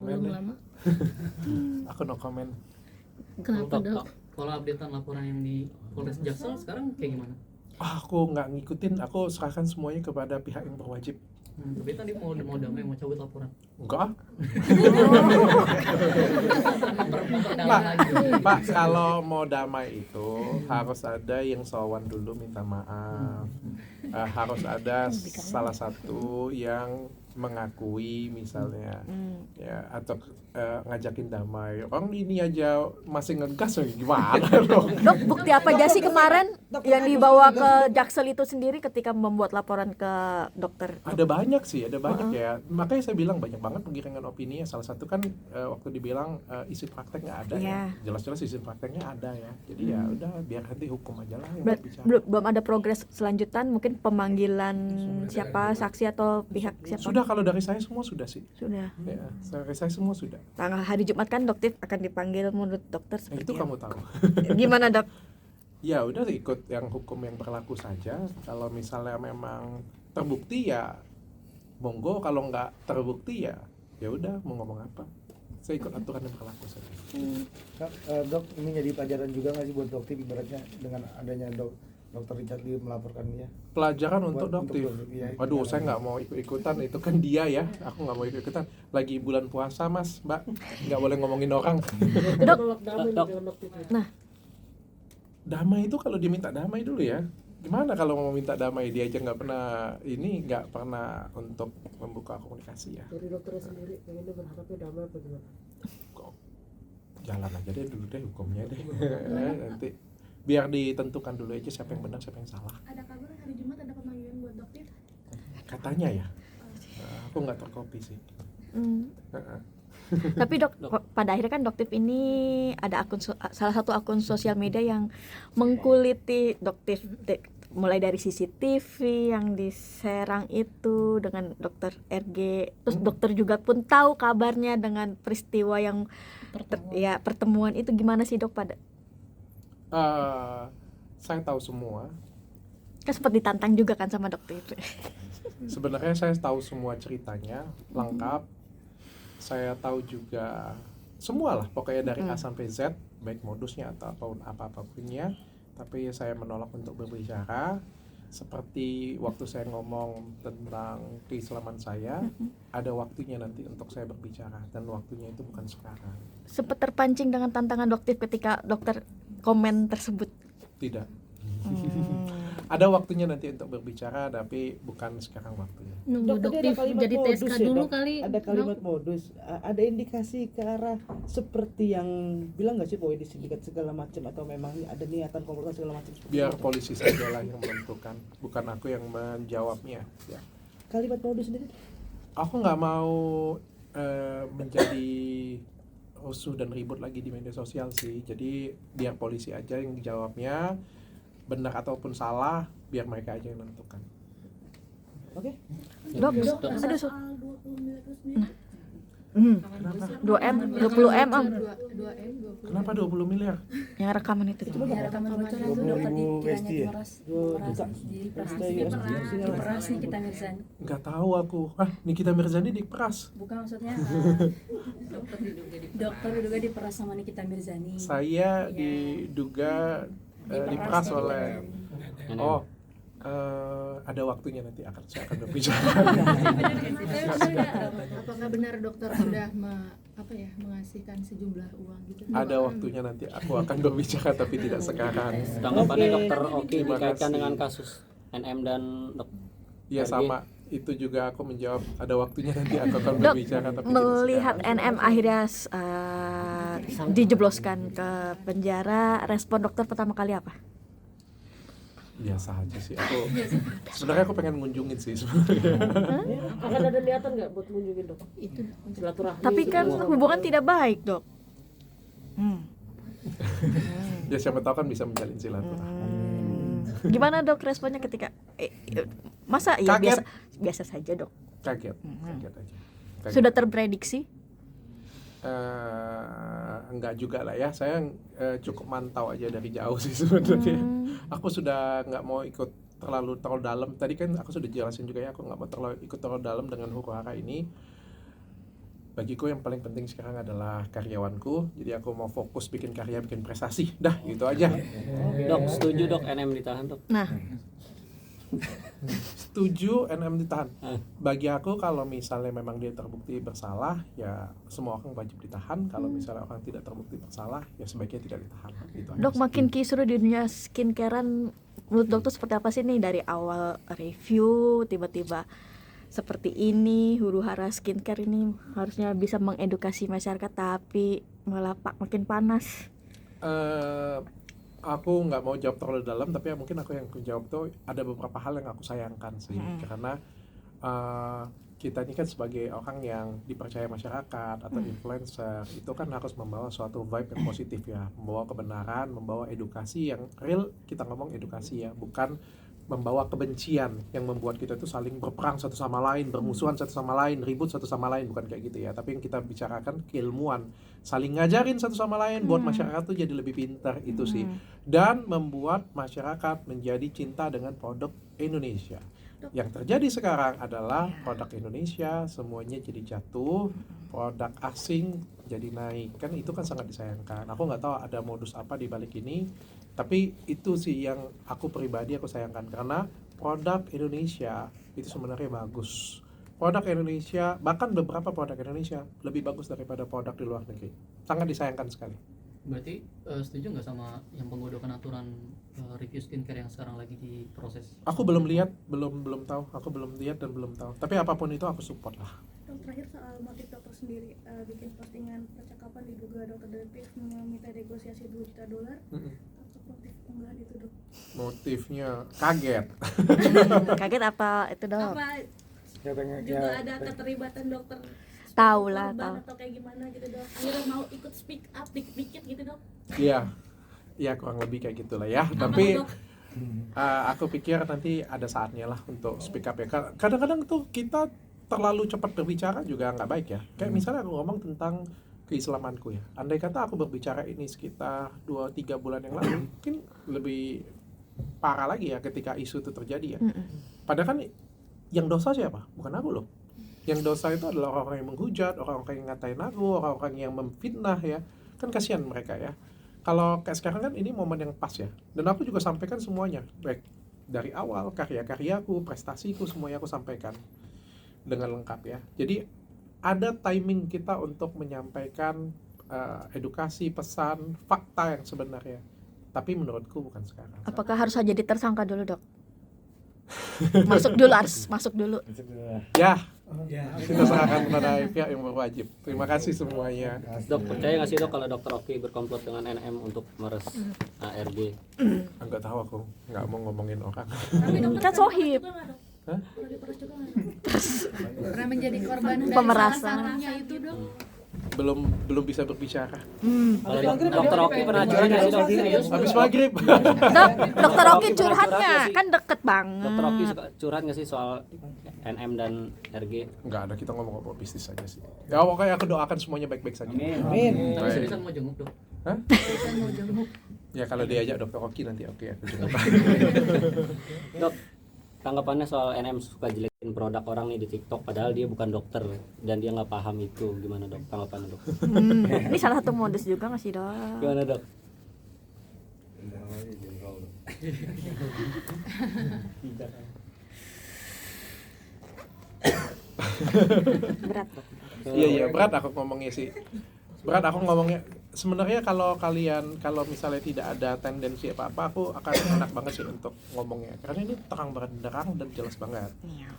belum deh. lama. Aku no comment. Kenapa dok? Kalau updatean laporan yang di Polres Jaksel sekarang kayak gimana? Aku nggak ngikutin, aku serahkan semuanya kepada pihak yang berwajib. Tapi tadi mau damai mau cabut laporan. Enggak, Memperdalam lagi. Pak, kalau mau damai itu harus ada yang sowan dulu minta maaf. Harus ada salah satu yang mengakui misalnya ya, atau ngajakin damai. Orang ini aja masih ngegas, gimana dong? Dok, bukti apa aja sih kemarin yang dibawa ke Jaksel itu sendiri ketika membuat laporan ke dokter? Ada banyak sih, ada banyak ya. Makanya saya bilang banyak banget penggiringan opini ya. Salah satu kan waktu dibilang isi praktek nggak ada ya. Jelas-jelas isi prakteknya ada ya. Jadi ya udah biar nanti hukum aja lah yang berbicara. Belum ada progres selanjutan, mungkin pemanggilan siapa, saksi atau pihak siapa? Sudah, kalau dari saya semua sudah sih. Sudah. Ya, dari saya semua sudah. Tanggal hari Jumat kan dokter akan dipanggil menurut dokter seperti Itu kamu tahu. Gimana dok? Ya udah ikut yang hukum yang berlaku saja. Kalau misalnya memang terbukti ya monggo, kalau nggak terbukti ya udah mau ngomong apa. Saya ikut aturan yang berlaku saja. Dok, ini jadi pelajaran juga nggak sih buat dokter ibaratnya dengan adanya dokter Richard Lee melaporkan dia? Pelajaran untuk dokter. Ya, Waduh, saya nggak mau ikut-ikutan, itu kan dia ya. Aku nggak mau ikut-ikutan. Lagi bulan puasa mas, mbak, nggak boleh ngomongin orang. Dok. Nah, damai itu kalau diminta damai dulu ya. Gimana kalau mau minta damai, dia aja nggak pernah untuk membuka komunikasi ya. Dari dokternya sendiri pengennya berharapnya damai apa gimana? Kok jalan aja deh dulu deh hukumnya deh. Nanti biar ditentukan dulu aja siapa yang benar siapa yang salah. Ada kabar hari Jumat ada pemanggilan buat dokter? Katanya ya. Aku nggak terkopi sih. tapi dok, pada akhirnya kan Doktif ini ada salah satu akun sosial media yang mengkuliti Doktif, mulai dari CCTV yang di Serang itu dengan dokter RG, terus dokter juga pun tahu kabarnya dengan peristiwa yang pertemuan itu. Gimana sih dok pada? Saya tahu semua. Kan sempat ditantang juga kan sama dokter. Sebenarnya saya tahu semua ceritanya lengkap. Saya tahu juga semua lah, pokoknya dari A sampai Z, baik modusnya atau apapunnya. Tapi saya menolak untuk berbicara. Seperti waktu saya ngomong tentang keislaman saya, ada waktunya nanti untuk saya berbicara, dan waktunya itu bukan sekarang. Sempat terpancing dengan tantangan Doktif ketika dokter komen tersebut? Tidak. Ada waktunya nanti untuk berbicara, tapi bukan sekarang waktunya. Nunggu dokter jadi TSK dulu kali. Ada kalimat modus, ada indikasi ke arah seperti yang bilang nggak sih bahwa ini sindikat segala macam, atau memang ada niatan komplotan segala macam? Biar polisi saja lah yang menentukan, bukan aku yang menjawabnya. Ya. Kalimat modus sendiri? Aku nggak mau menjadi rusuh dan ribut lagi di media sosial sih. Jadi biar polisi aja yang jawabnya, benar ataupun salah biar mereka aja yang menentukan. Oke. Dok, ada soal 20 miliar itu sendiri. 2M, 20M om. 2M, 20. Kenapa 20 miliar? Yang rekaman itu. Rekaman bocoran itu dokter dikiranya diperas Nikita Mirzani. Nggak tahu aku. Nikita Mirzani diperas? Bukan, maksudnya dokter diduga diperas sama Nikita Mirzani. Saya diduga diperas oleh ada waktunya nanti saya akan berbicara. Apakah benar dokter sudah mengasihkan sejumlah uang gitu? Ada waktunya nanti aku akan berbicara, tapi tidak sekarang. Tanggapannya dokter Oki dikaitkan dengan kasus NM dan Iya sama, itu juga aku menjawab ada waktunya nanti aku akan berbicara, tapi melihat NM akhirnya dijebloskan ke penjara, respon dokter pertama kali apa? Biasa aja sih. Sebenarnya aku pengen ngunjungin sih sebenarnya. Akan ada niatan nggak buat ngunjungin dok? Itu silaturahmi. Tapi kan hubungan tidak baik dok. Ya siapa tahu kan bisa menjalin silaturahmi. Gimana dok responnya ketika masa ya biasa saja dok? Kaget aja. Sudah terprediksi? Enggak juga lah ya, saya cukup mantau aja dari jauh sih sebenarnya. Aku sudah nggak mau ikut terlalu dalam. Tadi kan aku sudah jelasin juga ya, aku nggak mau ikut terlalu dalam dengan huru-hara ini. bagiku yang paling penting sekarang adalah karyawanku. Jadi aku mau fokus bikin karya, bikin prestasi. Dah, gitu aja. Dok, setuju dok NM ditahan dok? Nah, Setuju NM ditahan. Ah. Bagi aku kalau misalnya memang dia terbukti bersalah, ya semua orang wajib ditahan. Kalau misalnya orang tidak terbukti bersalah, ya sebaiknya tidak ditahan. Gitu aja dok sih. makin kisruh di dunia skincarean. Menurut dokter seperti apa sih nih dari awal review tiba-tiba seperti ini, huru-hara skincare ini harusnya bisa mengedukasi masyarakat tapi malah makin panas. Aku nggak mau jawab terlalu dalam, tapi ya mungkin aku yang jawab tuh ada beberapa hal yang aku sayangkan sih, karena kita ini kan sebagai orang yang dipercaya masyarakat atau influencer, itu kan harus membawa suatu vibe yang positif ya, membawa kebenaran, membawa edukasi yang real. Kita ngomong edukasi ya, bukan membawa kebencian yang membuat kita tuh saling berperang satu sama lain, bermusuhan satu sama lain, ribut satu sama lain, bukan kayak gitu ya. Tapi yang kita bicarakan keilmuan, saling ngajarin satu sama lain buat masyarakat tuh jadi lebih pintar, itu sih. Dan membuat masyarakat menjadi cinta dengan produk Indonesia. Yang terjadi sekarang adalah produk Indonesia semuanya jadi jatuh, produk asing jadi naik. Kan itu kan sangat disayangkan. Aku nggak tahu ada modus apa di balik ini, tapi itu sih yang aku pribadi aku sayangkan, karena produk Indonesia itu sebenarnya bagus. Produk Indonesia, bahkan beberapa produk Indonesia lebih bagus daripada produk di luar negeri. Sangat disayangkan sekali. Berarti setuju nggak sama yang penggodokan aturan review skincare yang sekarang lagi diproses? Aku belum lihat, belum tahu. Aku belum lihat dan belum tahu. Tapi apapun itu aku support lah. Dok, terakhir soal motif dokter sendiri, bikin postingan percakapan diduga dokter detektif meminta negosiasi $2 juta. Apa motif unggahan itu dok? Motifnya kaget. Kaget apa itu dok? Apa juga ada keterlibatan dokter? Tahu lah, korban tahu. atau kayak gimana gitu dok? Akhirnya mau ikut speak up dikit-dikit gitu dok? Iya kurang lebih kayak gitulah ya. Tapi aku pikir nanti ada saatnya lah untuk speak up ya. Kadang-kadang tuh kita terlalu cepat berbicara juga nggak baik ya. Kayak misalnya aku ngomong tentang keislamanku ya. Andai kata aku berbicara ini sekitar 2-3 bulan yang lalu, mungkin lebih parah lagi ya ketika isu itu terjadi ya. Padahal kan yang dosa siapa? Bukan aku loh. Yang dosa itu adalah orang-orang yang menghujat, orang-orang yang ngatain aku, orang-orang yang memfitnah ya. Kan kasihan mereka ya. Kalau kayak sekarang kan ini momen yang pas ya. Dan aku juga sampaikan semuanya. Baik dari awal, karya-karyaku, prestasiku, semuanya aku sampaikan dengan lengkap ya. Jadi ada timing kita untuk menyampaikan edukasi, pesan, fakta yang sebenarnya. Tapi menurutku bukan sekarang. Apakah harus jadi tersangka dulu dok? Masuk dulu. Ya, kita serahkan kepada pihak yang berwajib. Terima kasih semuanya. Dok, percaya nggak sih dok kalau Dokter Oki berkomplot dengan NM untuk meres ARG? Enggak tahu aku, nggak mau ngomongin orang. Tapi dokter Kan sohib. juga nggak, dok? Hah? Pernah diperas juga nggak, dok? Pernah menjadi korban dari Pemerasan. salah satunya itu dok. Belum bisa berbicara. Kalau Dokter Oki pernah curhat nggak sih dok? Serius? Habis maghrib. Dok, dokter Oki curhatnya kan deket banget. Dokter Oki suka curhat nggak sih soal NM dan RG? Enggak ada, kita ngomong bisnis aja sih. Ya pokoknya aku doakan semuanya baik-baik saja. Amin. Tapi Baik. seriusan mau jenguk dok? Hah? Saya mau jenguk. Ya kalau diajak Dokter Oki nanti oke aku jemput. Dok, tanggapannya soal NM suka jelekin produk orang nih di TikTok padahal dia bukan dokter dan dia nggak paham itu, gimana dok tanggapannya dok? Ini salah satu modus juga nggak sih dok? Gimana dok? Berat. Iya berat aku ngomongnya sih. Berat aku ngomongnya. Sebenarnya kalau misalnya tidak ada tendensi apa-apa, aku akan enak banget sih untuk ngomongnya. Karena ini terang benderang dan jelas banget.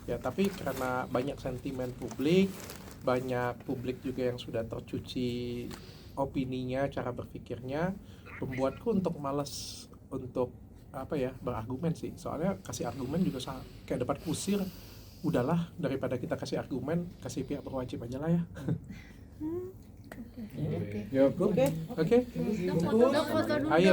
Ya tapi karena banyak sentimen publik, banyak publik juga yang sudah tercuci opininya, cara berpikirnya, membuatku untuk malas untuk berargumen sih. Soalnya kasih argumen juga kayak dapat kusir. Udahlah, daripada kita kasih argumen, kasih pihak berwajib aja lah ya. Oke. Oke. Dok, foto dulu. Ayo.